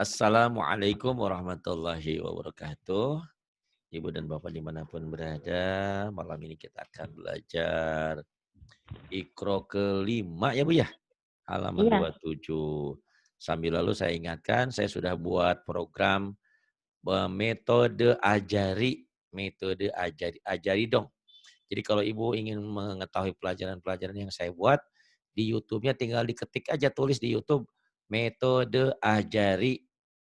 Assalamualaikum warahmatullahi wabarakatuh. Ibu dan Bapak dimanapun berada, malam ini kita akan belajar Iqra kelima ya Bu ya, halaman Iya. 27. Sambil lalu saya ingatkan, saya sudah buat program metode ajari, ajari dong. Jadi kalau Ibu ingin mengetahui pelajaran-pelajaran yang saya buat, di YouTube-nya tinggal diketik aja, tulis di YouTube, metode ajari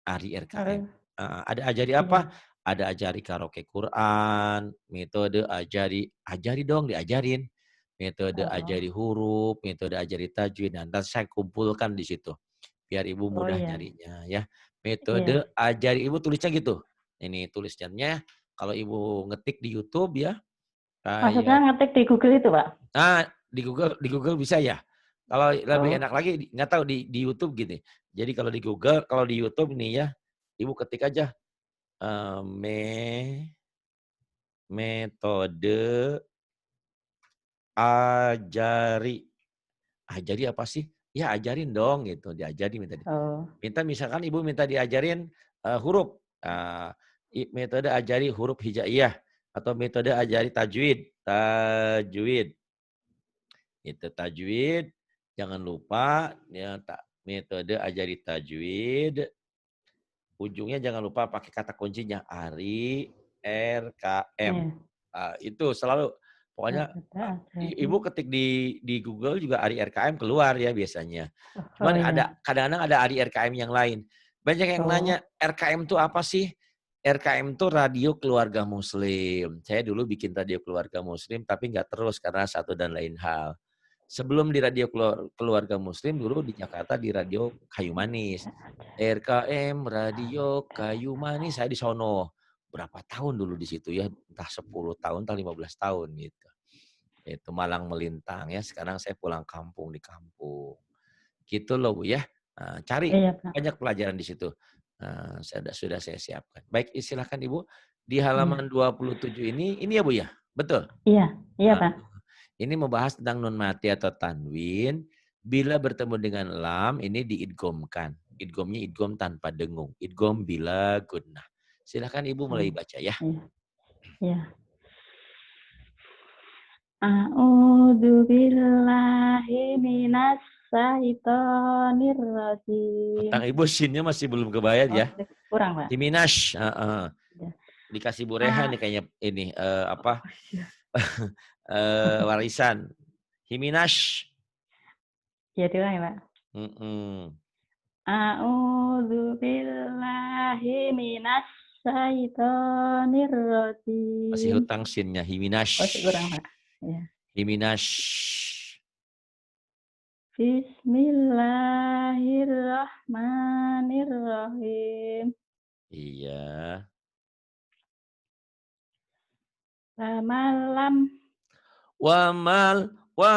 Ari RKM. Oh, Ada ajari apa? iya. Ada ajari karaoke Quran, metode ajari dong, diajarin. Metode Oh, ajari huruf, metode ajari tajwid. Nah, nanti saya kumpulkan di situ, biar Ibu oh mudah iya, nyarinya ya. iya. Metode ajari, Ibu tulisnya gitu. Ini tulisannya, kalau Ibu ngetik di YouTube ya, Maksudnya kayak ngetik di Google itu, Pak? di Google bisa ya. Kalau lebih Oh, enak lagi nggak tahu di YouTube gini. Jadi kalau di Google, kalau di YouTube nih ya, Ibu ketik aja, eee, me metode ajari. Ajari apa sih? Ya ajarin dong gitu, diajarin minta oh, misalkan Ibu minta diajarin, huruf, metode ajari huruf hijaiyah atau metode ajari tajwid. Itu tajwid, jangan lupa ya metode ajari tajwid, ujungnya jangan lupa pakai kata kuncinya Ari RKM. iya. Itu selalu pokoknya Metode ajari. Ibu ketik di Google juga Ari RKM keluar ya biasanya. Oh Cuman ada iya. kadang-kadang ada Ari RKM yang lain. Banyak yang nanya, Oh, "RKM itu apa sih?" RKM itu Radio Keluarga Muslim. Saya dulu bikin Radio Keluarga Muslim tapi nggak terus karena satu dan lain hal. Sebelum di Radio Keluarga Muslim, dulu di Jakarta di Radio Kayu Manis. RKM Radio Kayu Manis, saya di sono. Berapa tahun dulu di situ ya, entah 10 tahun, entah 15 tahun gitu. Itu malang melintang ya, sekarang saya pulang kampung di kampung. Gitu loh Bu ya. Cari iya, Pak. banyak pelajaran di situ. Sudah saya siapkan. Baik, silakan Ibu. Di Iya. halaman 27 ini ya Bu ya? Betul? Iya, iya, Heeh. Pak. Ini membahas tentang nun mati atau tanwin, bila bertemu dengan lam ini diidghamkan. Idghamnya idgham tanpa dengung, idgham bila gunnah. Silakan Ibu mulai Oh, baca ya. iya, iya. A'udzu billahi minas syaitonir rajim. Utang Ibu sinnya masih belum kebayar Oh, ya. kurang, Pak. Himinash, heeh. Iya. Dikasih Bu Rehan Ah, nih kayaknya ini, apa, oh, iya. warisan. Himinash. Iya, diulangi, Pak. Mhm. A'udzu billahi minas syaitonir Masih rajim. hutang sinnya, himinash. Oh, kurang, Pak. Ya. Himinash. Bismillahirrahmanirrahim. Iya. Malam Wa malam wa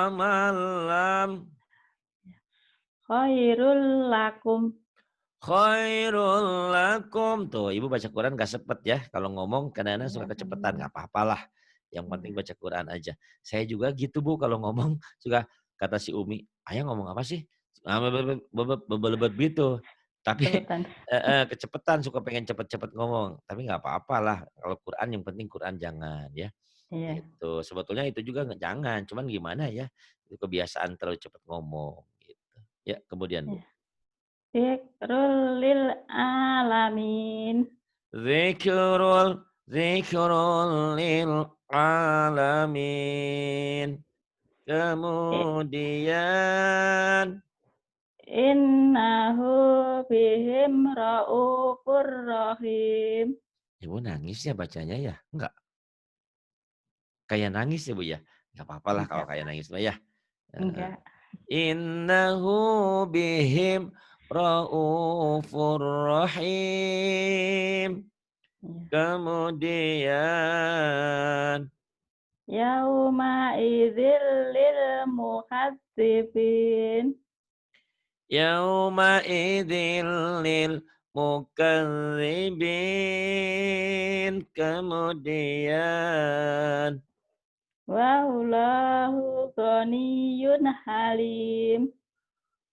malam khairul lakum. khairul lakum. Tuh, Ibu baca Quran gak sepet ya. Kalau ngomong kadang-kadang Iya, suka kecepatan, benar. nggak apa-apalah. Yang penting Iya. baca Quran aja. Saya juga gitu Bu, kalau ngomong suka kata si Umi, "Ayah ngomong apa sih?" Bebet gitu. Tapi Cepetan. kecepatan, suka pengen cepet-cepet ngomong. Tapi nggak apa-apalah. Kalau Quran yang penting Quran jangan ya. Iya. Gitu. Sebetulnya itu juga jangan, cuman gimana ya, itu kebiasaan terlalu cepat ngomong gitu. Ya, kemudian Bu. Iya. Dzikrul lil alamin. Zikrul lil alamin. Kemudian Innahu bihim raufur rahim. Ibu nangis ya bacanya ya? Enggak? Kayak nangis ya Bu ya? Enggak apa-apalah kalau Enggak, kayak Pak. nangis mah ya. Heeh. Enggak. Innahu bihim raufur rahim. Iya. Kemudian Yauma idzil lil mukatsibin. yauma idzil lil mukadzibin. Kemudian Wallahu ghaniyyun halim.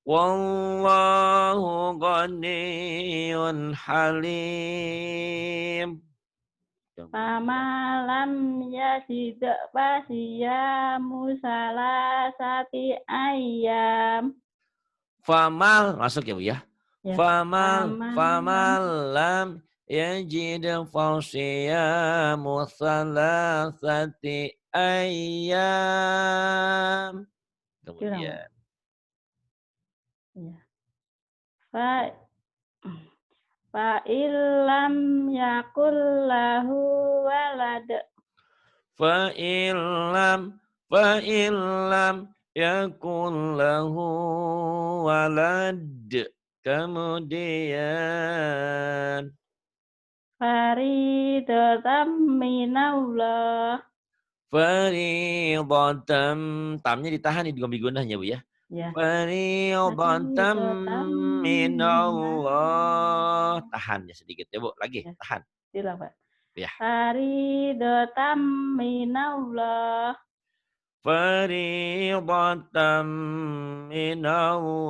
Wallahu ghaniyyun halim. Pamalam yajid fasiyamu salasati ayyam. Famal, masuk ya Bu ya. Ya, Famal pamalam. lam yajid fasiyamu salasati ayyam. Diulang, Pak. Kemudian Ya. Fa illam yakul lahu walad. Fa'illam yakun lahu walad. Kemudian Faridatam minallah. Faridatam, tamnya ditahan di gombi gunahnya Bu ya. Ya. Faridatam Faridatam minallah. minallah. Tahan ya sedikit ya Bu, lagi Ya, tahan. diulang, Pak. Ya. Faridatam minallah. Faridatam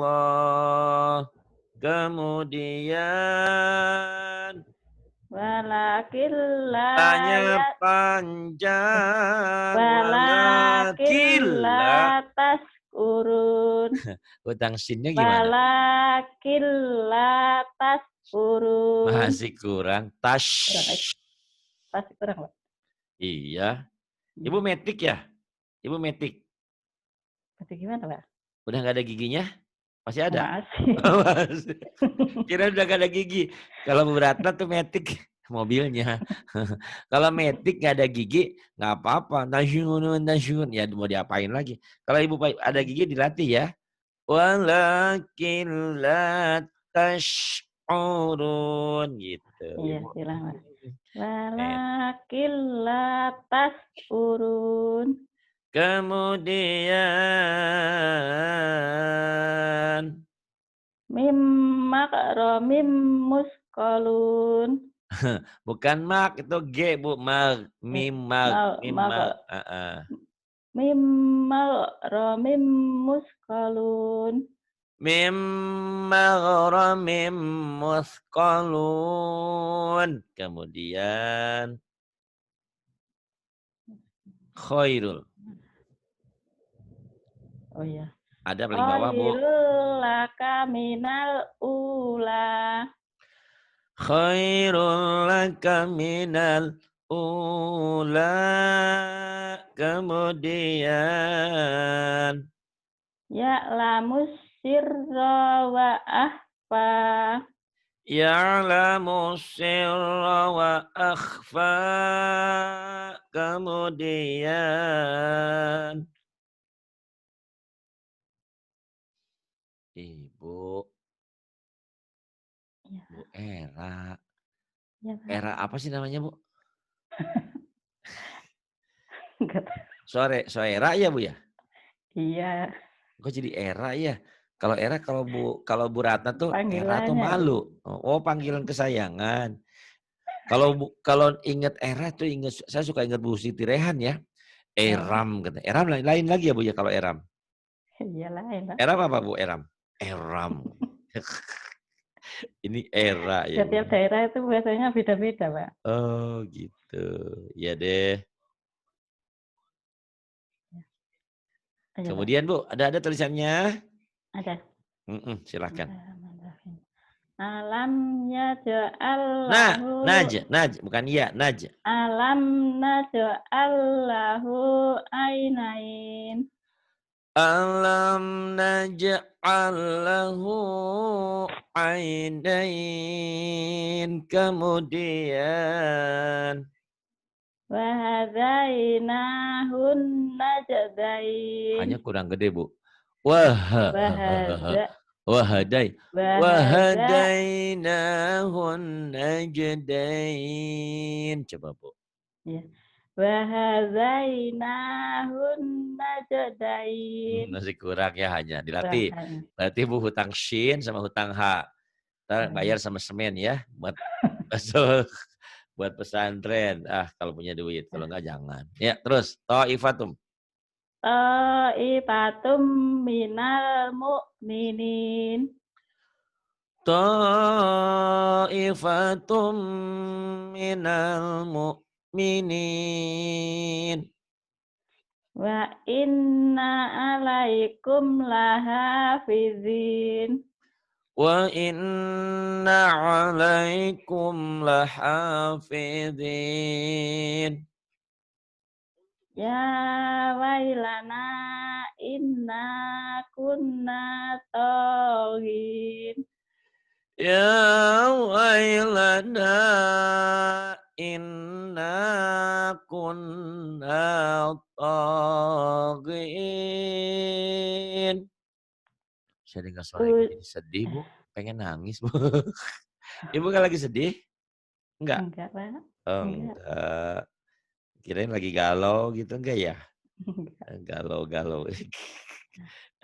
minallah. Kemudian Walakin tanya la panjang walakin walakilla. la taskurun. Hutang sinnya gimana? Walakin la taskurun. Masih kurang. Kurang, pasti kurang, Pak. Iya. Ibu metik ya? Ibu metik. Pasti gimana, Pak? Udah nggak ada giginya? Masih ada? Masih. Masih. Kira udah nggak ada gigi. Kalau Bu Ratna tuh metik mobilnya. Kalau metik nggak ada gigi, nggak apa-apa. Nasyun. Ya mau diapain lagi. Kalau Ibu ada gigi dilatih ya. Walakin la tash'urun gitu. Iya, Ibu. bilang, Pak. Walakin la taskurun. Kemudian Mimma romim muskolun. bukan mak itu G Bu, mag, Mal, mimag. mimma romim muskolun. Mim musqalun. Kemudian khairul. Oh iya. Ada paling bawah Bu. Khairul laka minal ula. Khairul laka minal ula. Kemudian Ya'lamus sirra wa akhfa. ya'lamu sirra wa akhfa. Kemudian Ibu, Ya, Bu Era. ya, Pak. Era apa sih namanya Bu? Enggak tahu. Soera ya Bu ya? Iya, Kok jadi Era ya? Kalau Era kalau Bu Ratna tuh Era tuh panggilannya. malu. Oh, panggilan kesayangan. Kalau inget Era tuh saya suka inget Bu Siti Rehan ya. Eram kata. Eram lain lagi ya Bu ya kalau Eram. Iya lain, Pak. Eram apa Bu Eram? Eram. Ini Era ya Bu. Setiap daerah itu biasanya beda-beda, Pak. Oh gitu. Ya deh. Ayo, Pak. Kemudian Bu, ada tulisannya? Ada. Silakan. Alam yaj'al Nah, lahu. Naj, bukan ya, Naj. Alam naj'al lahu ainain. Alam naj'al lahu ainain. Kemudian Wa hadainahun najdain. hanya kurang gede Bu. Wahadai. Wahadainahun najdain. Coba Bu. Ya. Wa hadainahun najdain. Masih kurang ya, hanya dilatih. Berarti Bu hutang shin sama hutang H. Ntar bayar sama semen ya buat masuk buat pesantren. Kalau punya duit, kalau enggak jangan. Ya, terus Thaifatum. ta'ifatum minal mu'minin. Ta'ifatum minal mu'minin. Wa inna alaikum lahafizin. Wa inna alaikum lahafidhin. Ya wailana inna kunna toghin. Ya wailana inna kunna taghin. Saya dengar suara ibu jadi sedih, Bu. Pengen nangis, Bu. Ibu kan lagi sedih? Enggak? Enggak, Pak. Oh, Enggak. enggak. Kirain lagi galau gitu, enggak ya? Enggak. Galau-galau.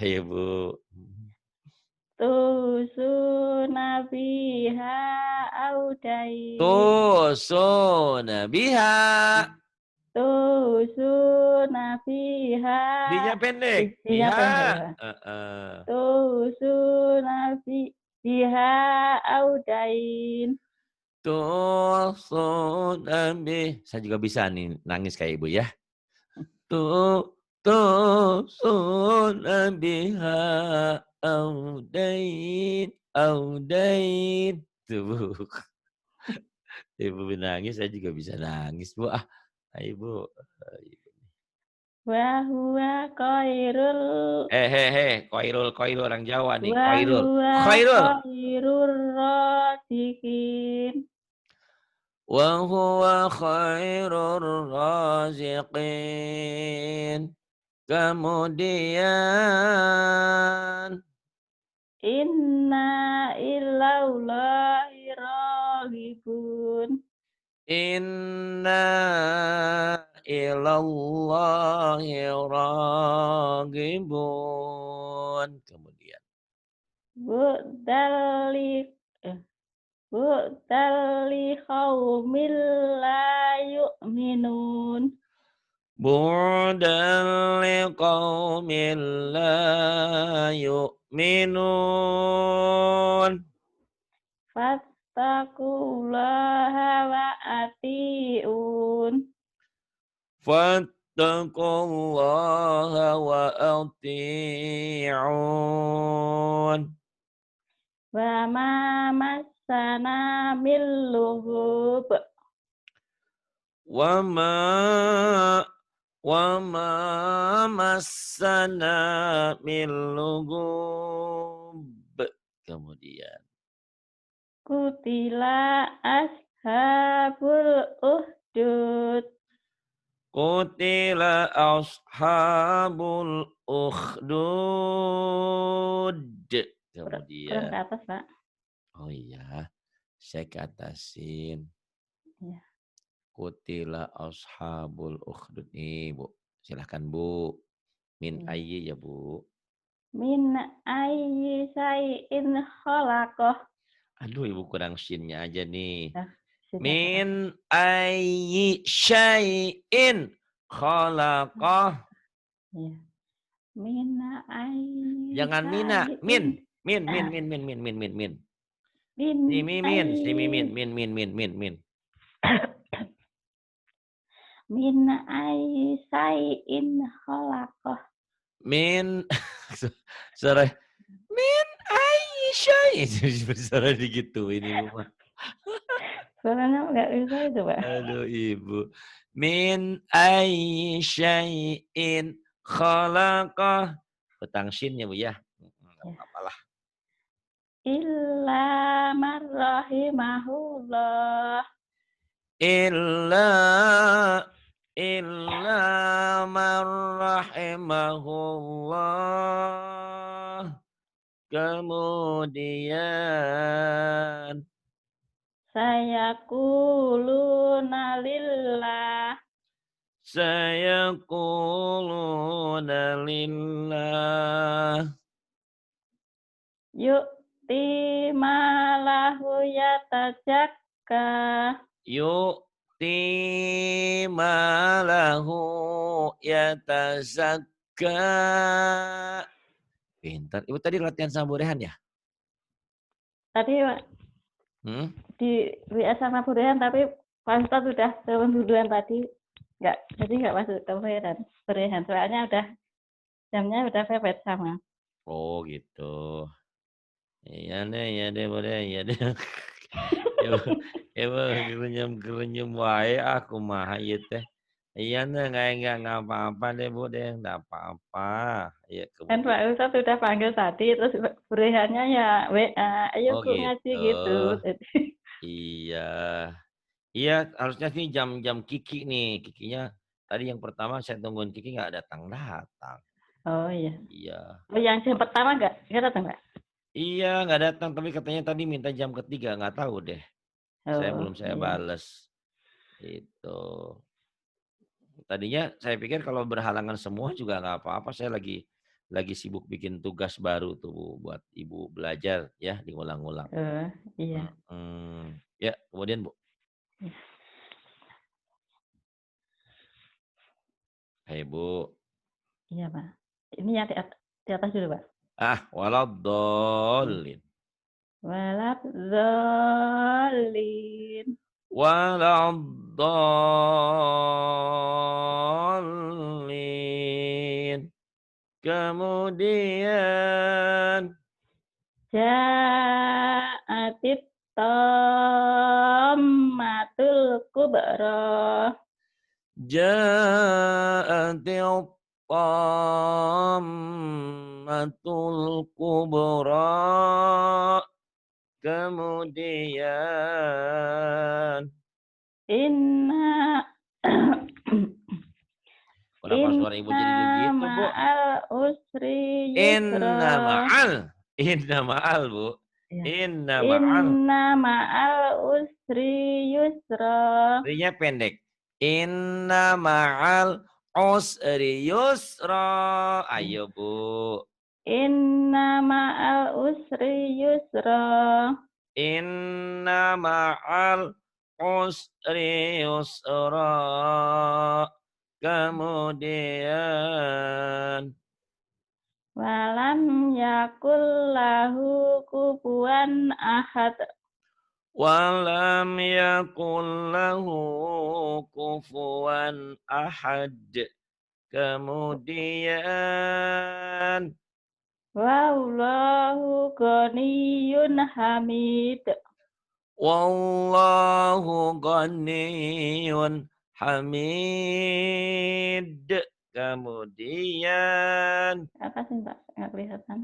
Ayo, Bu. Tusuna biha audain. Tusuna biha. Tusuna biha. Binya pendek. Biha pendek Biha. ya. Tusuna biha audain. Tusuna biha. Saya juga bisa nih nangis kayak ibu ya. Tusuna biha audain. Audain. Tuh, Bu. Ibu nangis, saya juga bisa nangis, Bu. Ayo, Bu. Wa huwa khairul. Koirul orang Jawa nih, Wa koirul. huwa Khairul. khairur raziqin. Wa huwa khairur raziqin. Kemudian Inna ilallahi raghibun. inna ilallahi raghibun. Kemudian Bu'dali bu'dali qaumil la yu'minun. bu'dan liqaumin la yu'minun. Fattaqullaha wa ati'un. Fattaqullaha wa ati'un. Wa ma massana min lughub. Wa ma massana min lugub. Kemudian Kutila ashabul uhdud. qutila ashabul ukhdud. Kurang ke Kemudian atas, Pak. oh iya, saya ke atasin. Ya. Qutila ashabul ukhdud nih, Bu. Silahkan, Bu. Min Iya. ayyi ya, Bu. Min ayyi syai'in khalaqah. Aduh, Ibu kurang shinnya aja nih. Nah, Min ayyi syai'in khalaqah. ya. Min ayyi Jangan mina, syai'in. min. Min. Min Si mimin, si mimin, ayyi. min. Min ayyi syai'in khalaqah. Min, suara, min ayyi syai'in. Suara digituin Ibu mah. Suaranya nggak bisa itu, Pak. Aduh Ibu. Min ayyi syai'in khalaqah. Petang shin ya Bu ya. Enggak Ya. apa-apa lah. Illa marrahimahullah. Illa man rahimahullah. Kemudian Sayaquluna lillah. sayaquluna lillah. Yu'ti malahu yatajakka. Yu'ti malahu yatazakka. Pintar. Ibu tadi latihan sama Bu Rehan ya? Tadi Hmm? di WA sama Bu Rehan, tapi Pak Ustadz udah turun duluan tadi. Jadi nggak masuk ke Bu Rehan. Soalnya jamnya udah mepet sama. Oh gitu. Iya deh, Bu deh, iya deh. Ibu, ibu gerenyem wae aku mah ieu teh. Iya deh, nggak apa-apa deh Bu deh, nggak apa-apa. Iya Kan kemudian. Pak Ustadz udah panggil tadi, terus Bu Rehannya ya WA, ayo Oh Bu ngaji gitu. gitu. Iya. Iya, harusnya sih jam-jam Kiki nih. Kikinya tadi yang pertama saya tungguin Kiki nggak datang-datang. Oh iya. Iya. Oh yang jam pertama nggak datang nggak? Iya, nggak datang. Tapi katanya tadi minta jam ketiga. Nggak tahu deh. Oh Saya iya. bales. Itu. Tadinya saya pikir kalau berhalangan semua juga nggak apa-apa. Saya lagi sibuk bikin tugas baru tuh Bu, buat Ibu belajar ya, diulang-ulang. Oh iya. Ya, kemudian Bu. Hai Bu. Iya Pak. Ini yang di atas dulu Pak. Iya. Waladhdallin. Waladzallin. Waladhdallin. Kemudian Ja'atit tammatul kubra. ja'atil tammatul kubra. Kemudian Inna kenapa suara Ibu Inna jadi begitu, Bu? ma'al usri yusra. Inna ma'al. Inna ma'al, Bu. Ya. Inna ma'al. Inna ma'al usri yusra. Rinya pendek. Inna ma'al usri yusra. Ayo, Bu. Inna ma'al usri yusra. Inna ma'al usri yusra. Kemudian Walam yakul lahu kufuwan ahad. walam yakul lahu kufuwan ahad. Kemudian Wallahu ghaniyun hamid. wallahu ghaniyun hamid. Kemudian Apa sih Pak? Nggak kelihatan.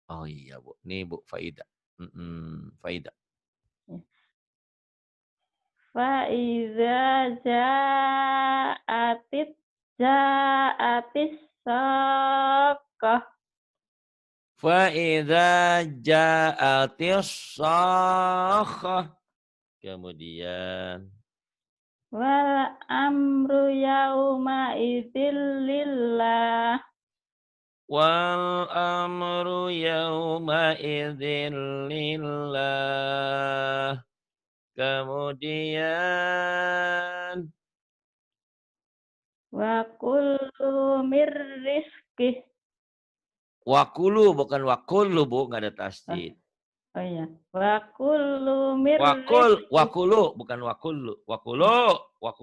oh iya Bu, nih Bu Faida. Faida. Ya. Fa'iza ja'atis saqqah. Faida ja'atis sakhah. Kemudian Wal amru yauma idzil lillah. wal amru yawma idzin lillah. Kemudian Wa kullu mir rizqih. wakulu bukan wakulu Bu, nggak ada Oh, tasdid. oh iya. Wa kullu mir rizqih. Wakulu bukan wakulu. Wakulu. Wa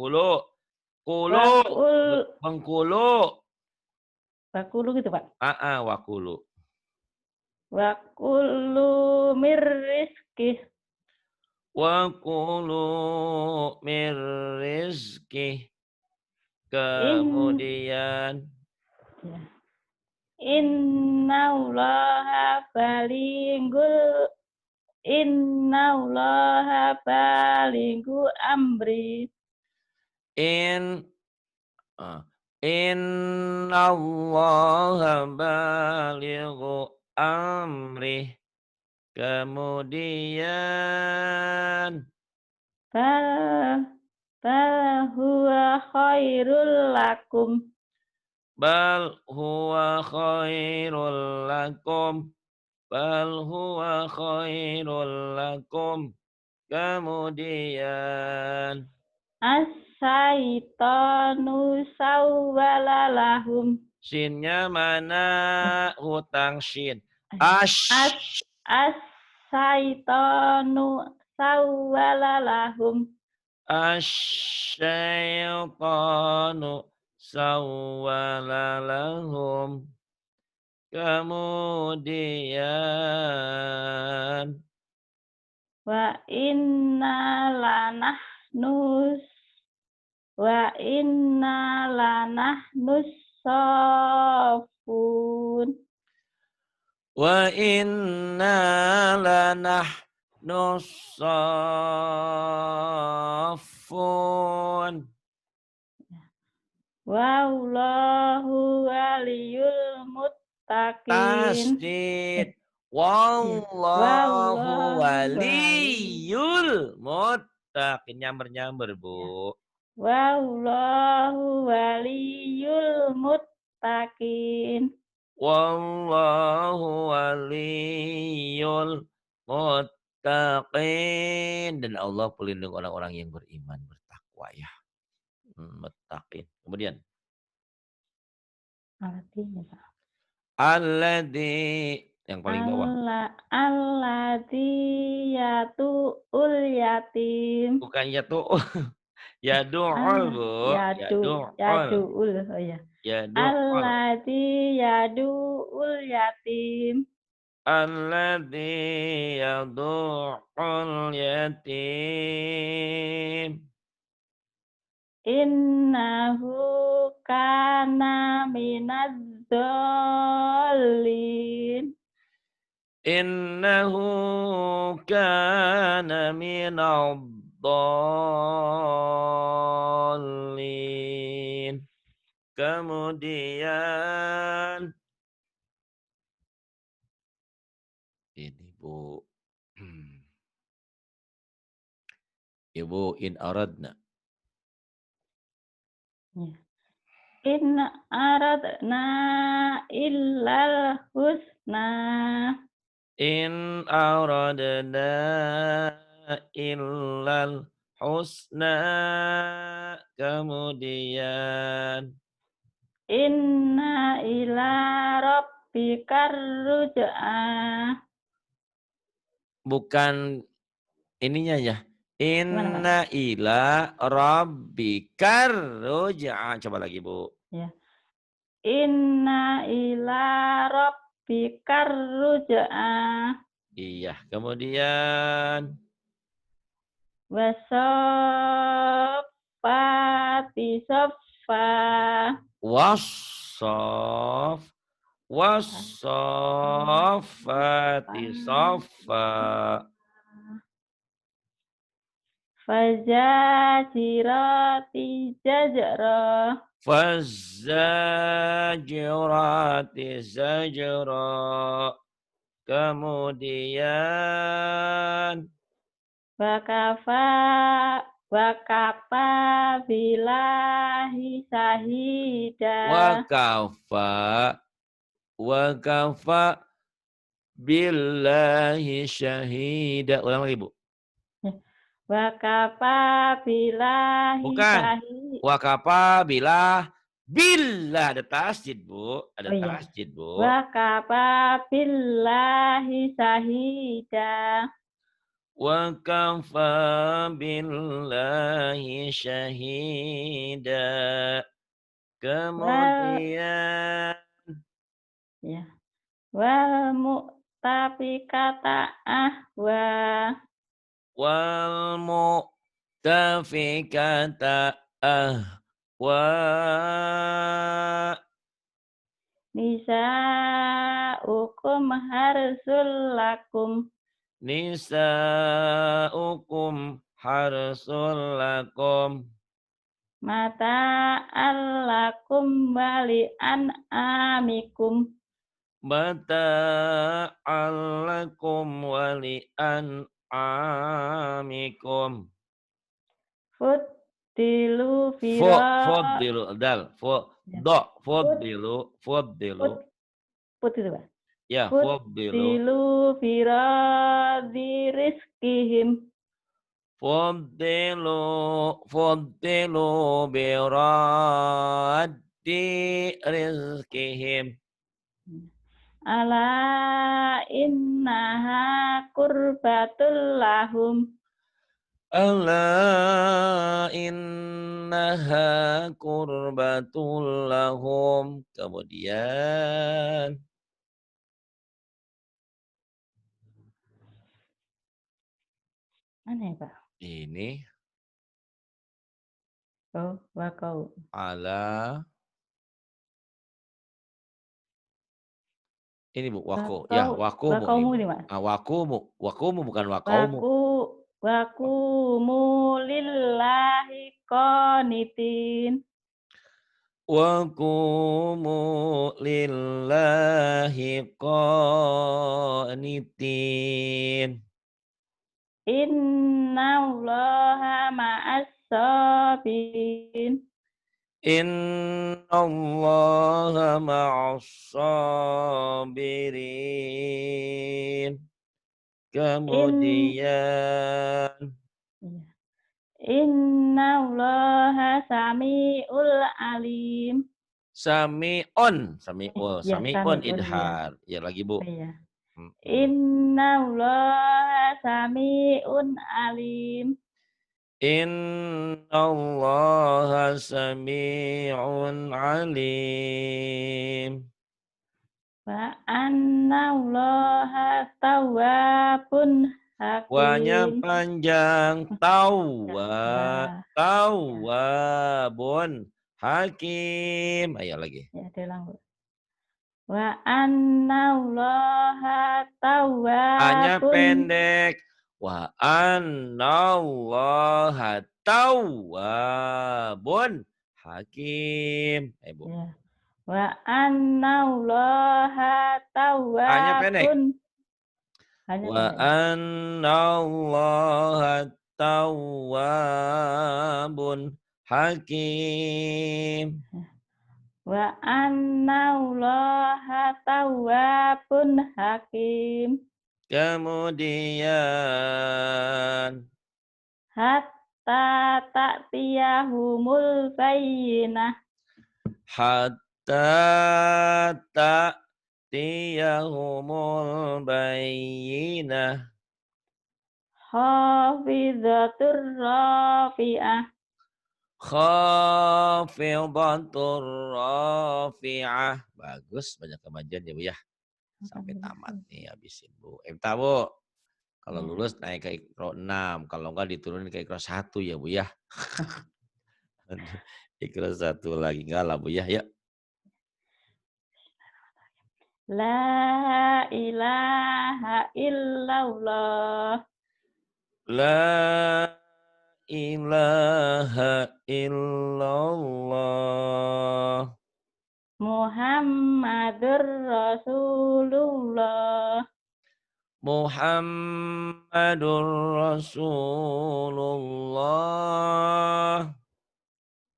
Kulu, kul bengkulu. wa kullu gitu Pak. Wakulu. Wa kullu mir rizqih. Wakulu mir rizki. In Kemudian ya. Innallaha baligul Innallaha balighu amri. in ah, innallaha balighu amri. Kemudian Bal bal huwa khairul lakum. bal huwa khairul lakum. Bal huwa khairul lakum. Kemudian As-syaitanu sawwala lahum. Shinnya mana? Hutang shin. As-syaitonu sawwalalahum. Asyaitanu sawwalalahum. Kemudian Wa inna lanahnus wa inna lanahnus safun. wa inna lanahnu saffun. Wallahu waliyul muttaqin. Tasdid. Ya. Wallahu Wallahu waliyul muttaqin. Nyamber-nyamber, Bu. Wallahu waliyul muttaqin. Wallahu waliyul muttaqin. Dan Allah pelindung orang-orang yang beriman, bertakwa ya. Muttaqin. Kemudian. Alladzi. Yang paling bawah. Alladzi yatu'ul yatim. Bukan yatu'ul. Yadu'ul, Bu. Yadu'ul. Yadu'ul. Oh ya. Yadu'ul. Alladzi yadu'ul yatim. Alladzi yadu'ul yatim. Innahu kana minadz-dzallin. Innahu kana minadh-dhallin. Kemudian ini, Bu. Ibu in aradna. In aradna illal husna. In aradna illal husna. Kemudian Inna ila rabbikar ruj'a. Bukan ininya ya. Inna ila rabbikar ruj'a. Coba lagi, Bu. Ya. Inna ila rabbikar ruj'a. Iya, kemudian Wasaffati saffa. Wasaffati saffa. Fazajirati zajra. Fazzajirati zajra. Kemudian Wakafa billahi syahida. Wakafa billahi syahida. Ulang lagi, Bu. Wakafa billahi syahida. Wakafa billah. Billah ada tasjid, Bu. Ada tasjid, Bu. Wakafa billahi syahida. Wakafa billahi syahida. Kemudian ya. Wal mu'tafikata ahwa. Wal mu'tafikata ahwa. Nisa'ukum harsul lakum. Nisa'ukum harsul lakum. Mata'allakum wali an'amikum. Mata'allakum wali an'amikum. Fuddilu Fuddilu dal. Fuddilu. Put itu, Pak. Ya, fuddilu. Fuddilu firadi rizkihim. Fuddilu birad di rizqihim. Ala innaha qurbatul lahum. Ala innaha qurbatul lahum. Kemudian Mana ya, Pak? ini Oh, wakau. ala ini Bu, wako. Ya, Wakau, wakumu nih wakaumu Bu. nih, Mas. Ah, wakumu. Wakumu bukan wakaumu. Waku wakumu lillahi qanitin. Wakumu lillahi qanitin. Innallaha ma'as sabirin. Innallaha ma'as sabirin. In Kemudian iya. Innallaha samiul alim. sami'un, Ya, sami'un samiul ya. idhar. Ya lagi Bu. Oh, iya. Mm-mm. Innallaha samiun alim. Innallaha sami'un alim. Wa annallaha tawwabun Wanya hakim. panjang, Ya, wah, ya, tawwabun hakim. Ayo lagi. ya, diulang, Bu. Wa annallaha Hanya tawwabun. pendek. Wa annallaha tawwabun hakim. Bu. Ya. Wa annallaha Hanya pendek. tawwabun. Hanya Wa pendek. annallaha tawwabun hakim. Wa annallaha tawwabun hakim. Kemudian Hatta ta'tiyahumul bayyinah. hatta ta'tiyahumul bayyinah. Hafizatur rafi'ah. Khafidatur rafi'ah. Bagus, banyak kemajuan ya Bu ya. Sampai tamat nih habisin Bu. Bu. Kalau Ya. lulus naik ke Ikro 6, kalau enggak diturunin ke Ikro 1 ya Bu ya. Ikro 1 lagi enggak lah Bu ya. Yuk. La ilaha illallah. La ilaha illallah. Muhammadur Rasulullah. Muhammadur Rasulullah.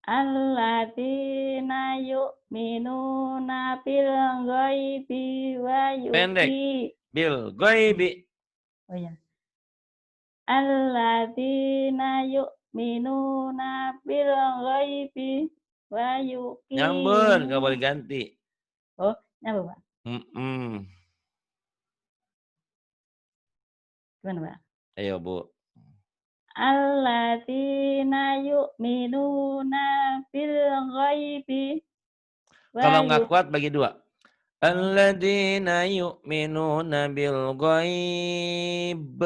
Alladzina yu'minuna bil ghaibi wa Pendek. Bil ghaibi. Oh ya. Alladzina yu'minuna bil ghaibi wa Nyambung, enggak yuqimu. boleh ganti. Oh, nyambung, Pak. Gimana, Pak? Ayo Bu. Alladzina yu'minuna bil ghaibi Kalau wa nggak kuat bagi 2. oh, Alladzina yu'minuna bil ghaib.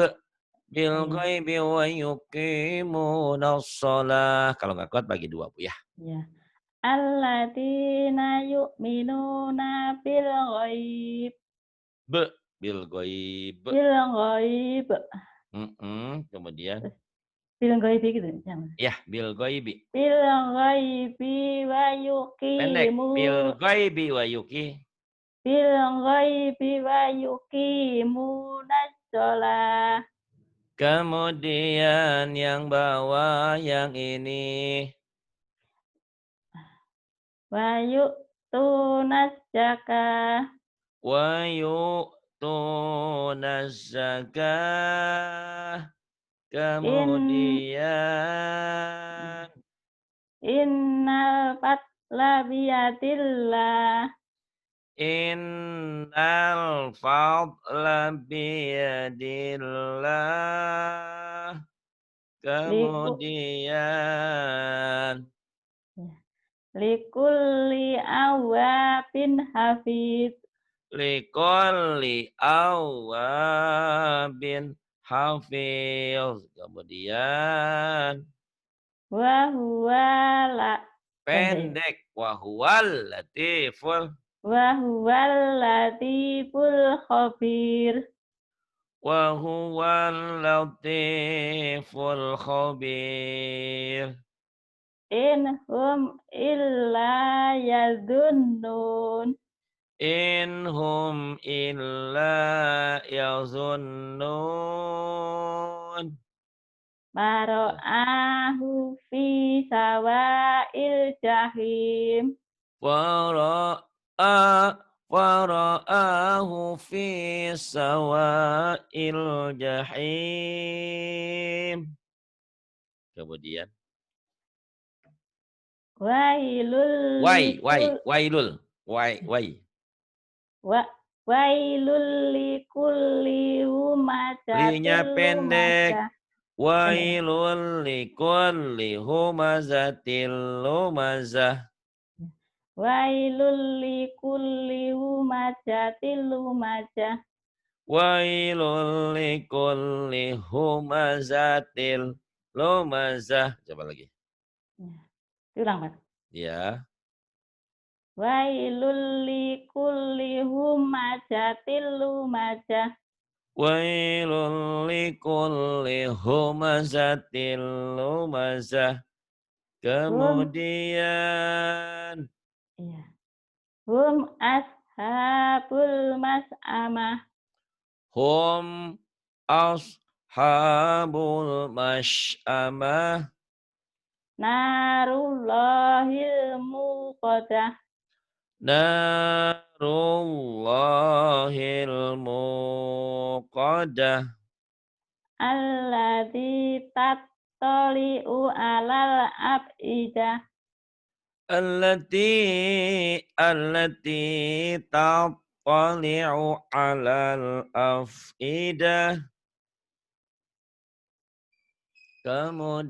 Bil iya. ghaibi wa yuqimunas shalah. Kalau nggak kuat bagi 2 Bu ya. Iya. Alladzina yu'minuna bil ghaib. Bil ghaib. Bil ghaib. Kemudian Terus bil ghaibi gitu jangan. ya bil ghaibi. Bil ghaibi wa Pendek. yuqimu. Bil ghaibi wa yuqi. Bil ghaibi wa yuqimunas shalah. Kemudian yang bawah yang ini. Wa yu'tunas zakah. Wa yu'tunaz zakah. In Kemudian innal la biyadillah. Innal fadla biyadillah. Liku Kemudian likulli awabin hafiz. likulli awabin hafiz. Kemudian Wa huwa la pendek. pendek. Wahuwal latiful. Wa huwal latiful khabir. Wahuwal latiful khabir. In hum illa yadunnun. Inhum illa yazunnun. Maro'ahu fi sawa'il jahim. Wara'a wara'ahu fi sawa'il jahim. Kemudian Wailul likul wailul. Wai. wa wailul likulli Linya humazatil pendek. lumazah. Pendek. Wailul likulli humazatil lumazah. Wailul likulli humazatil lumazah. Wailul likulli humazatil lumazah. Coba lagi. Ulang, Mas. Ya. Wailul likulli humazatil lumazah. Wailul likulli humazatil lumazah. Hum Kemudian iya. Hum ashabul mas'amah. hum ashabul masy'amah. Narullahil muqadah. Narullahil muqadah. Alladzi tattali'u alal afidah. Allati tattali'u 'alal afidah.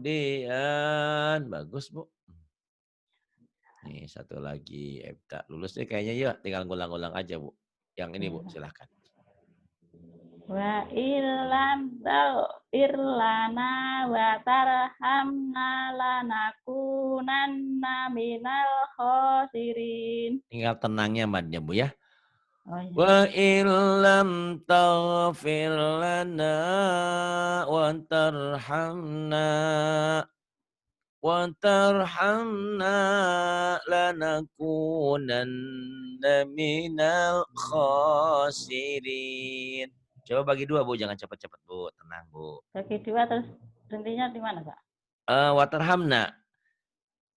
Kemudian bagus, Bu. Nih satu lagi Ebta. Lulus nih kayaknya ya, tinggal ngulang-ngulang aja, Bu. Yang ini, Bu, silahkan. Wa illam taghfir lana wa tarhamna lanakunanna minal khosirin. Tinggal tenangnya madnya, Bu, ya. Oh iya. Wa illam taghfir lana wa tarhamna lanakunanna minal khasirin. Coba bagi dua, Bu, jangan cepat-cepat, Bu. Tenang, Bu. Bagi dua terus berhentinya di mana, Pak? Watarhamna.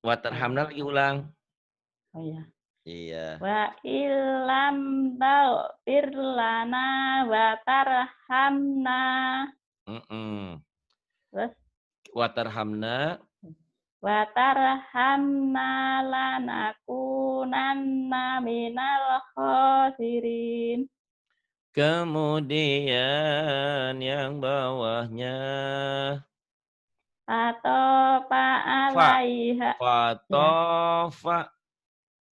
Watarhamna lagi ulang. Oh iya. Iya. Wa illam taghfir lana wa tarhamna. Terus Watarhamna. wa tarhamna lanakunanna minal khosirin. Kemudian yang bawahnya. Atau Fa. alaiha ya. Fatofa.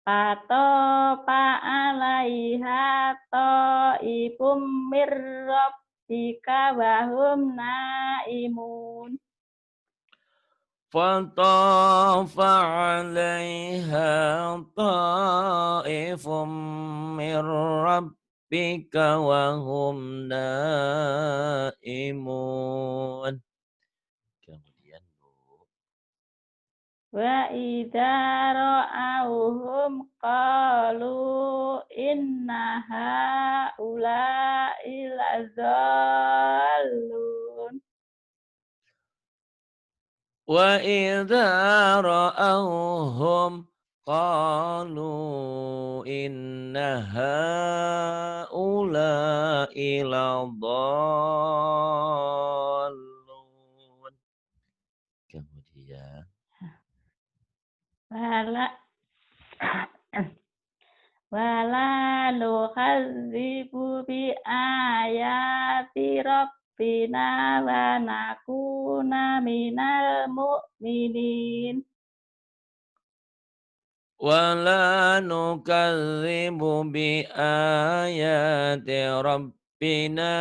Atau alaiha ta'ifum mirrabbika wahum naimun. فطاف عليها طائف من ربك وهم نائمون. Kemudian, Bu. Wa idza ra'awhum qalu inna haula'i lazallun. Wa idza ra'awhum qalu inna haula'i ladallun. Kemudian Bala Wala nukadzibu bi ayati rabbina wa nakuna minal mu'minin. Wala nukadzibu bi ayati rabbina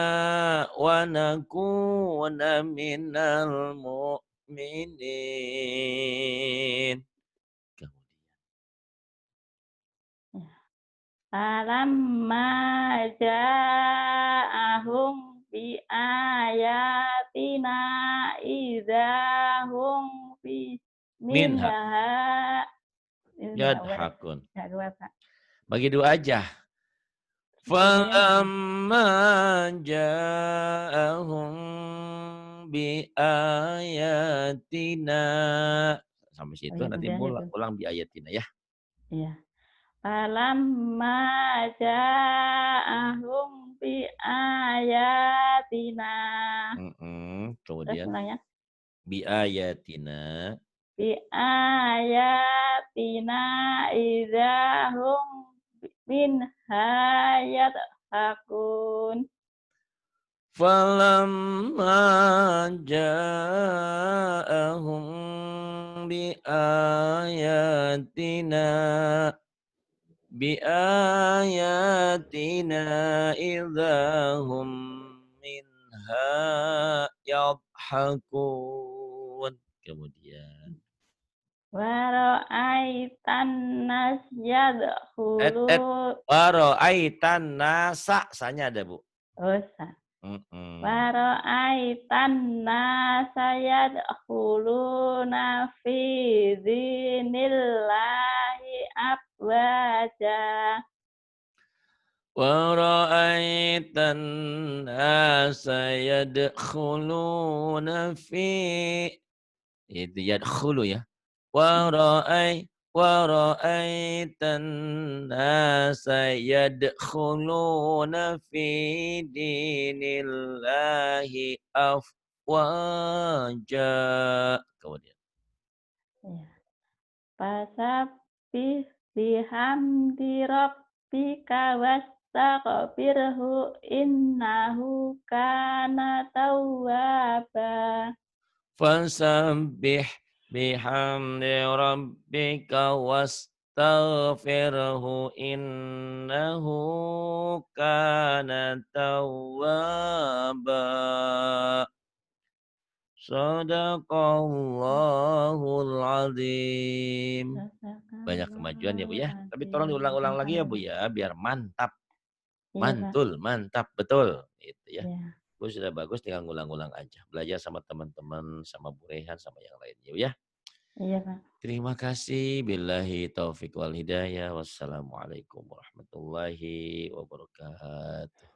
wa nakuna minal mu'minin. Falamma ja'ahum bi ayatina idzahum fi Minha minha yadhakun. nggak kuat, Pak. Bagi dua aja. Bacanya gimana? Falamma ja'ahum bi ayatina. Sampai Oh situ ya, nanti udah itu. ulang bi ayatina ya. Iya. Falamma ja'ahum bi ayatina. Terus Kemudian ulangnya. bi ayatina. Bi ayatina idzahum minha yadhakun. Falamma ja'ahum bi ayatina. بآياتنا إذا هم منها يضحكون. Kemudian Wa ra'aitan nas yadkhulu waro'aitan nasa sanya ada Bu. dosa. Wa Mm-mm. ra'aitan nasa yadkhuluna fi dzinillahi afwaja. Waro'aitan nasa yadkhuluna fi itu yadkhulu ya. Wara'aitan nasa yadkhuluna fi dinillahi afwaja. Kemudian. Ya. Fasabbih bihamdi rabbika wastaghfirhu innahu kana tawwaba. Fasabbih bihamdi rabbika wastaghfirhu innahu kana tawwaba. Shadaqallahul azim. Banyak kemajuan ya Bu ya. Tapi tolong diulang-ulang lagi ya Bu ya, biar mantap. Iya, Pak. Mantul, mantap, betul. Itu ya. Iya. Bu sudah bagus tinggal ngulang-ulang aja. Belajar sama teman-teman, sama Bu Rehan, sama yang lainnya Bu ya. Iya, Pak. Terima kasih. Billahi taufik wal hidayah. Wassalamualaikum warahmatullahi wabarakatuh.